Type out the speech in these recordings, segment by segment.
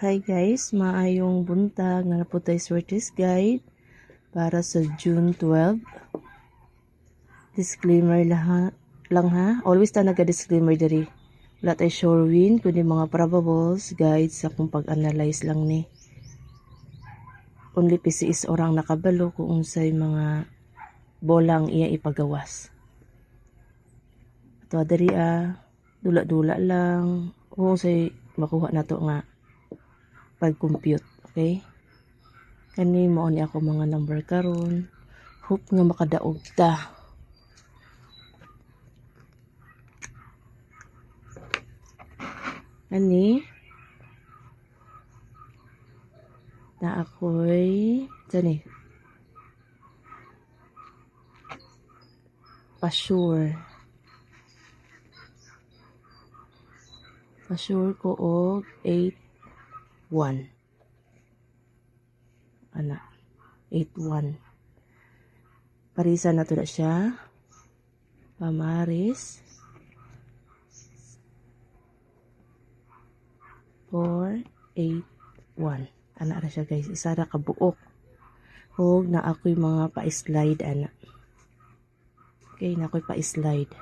Hi guys, maayong buntag nga na po tayo Swertes Guide para sa June 12. Disclaimer lang ha. Always ta naga-disclaimer diri. Wala tayo sure win kundi mga probables guides sa kung pag-analyze lang ni. Only PCS orang nakabalo kung unsay mga bolang iya ipagawas. Ato diri dula-dula lang kung unsay makuha nato nga pag-compute, okay? Kani mo ni ako mga number karon. Hope nga makadaog ta. Kani na ako'y tani pa-sure ko og 8-1 ana 8-1 parisa na to na siya pamaris 4-8-1 ana ra siya guys, isa ra ka buok og na ako'y mga pa-slide ana. Okay, na ako'y pa-slide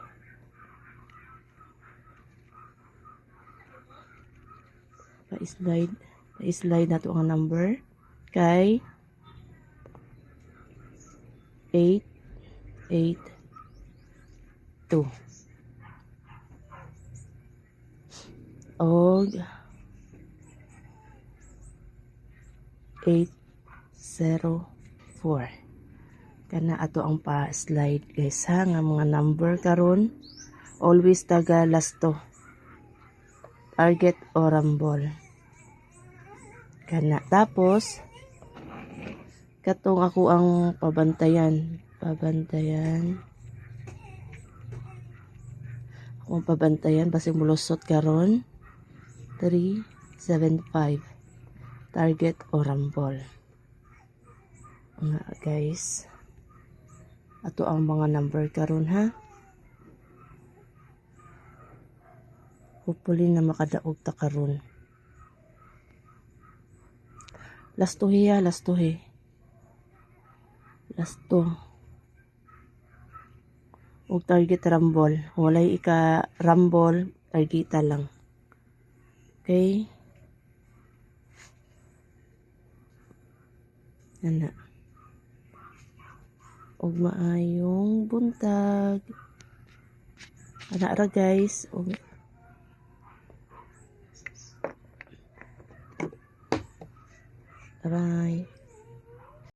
na to ang number kay 8-8-2 og 8-0-4 kana ato ang pa-slide guys ha, nga mga number karon always taga lasto target o rumble kana. Tapos katong ako ang pabantayan basi mulusot karon 3-7-5 target o rumble nga guys. Ato ang mga number karon ha, hopefully na makadaog ta karon. Lasto og target rumble, walay ika rumble targeta lang, okay ana. Og maayong buntag ana ra guys. Bye.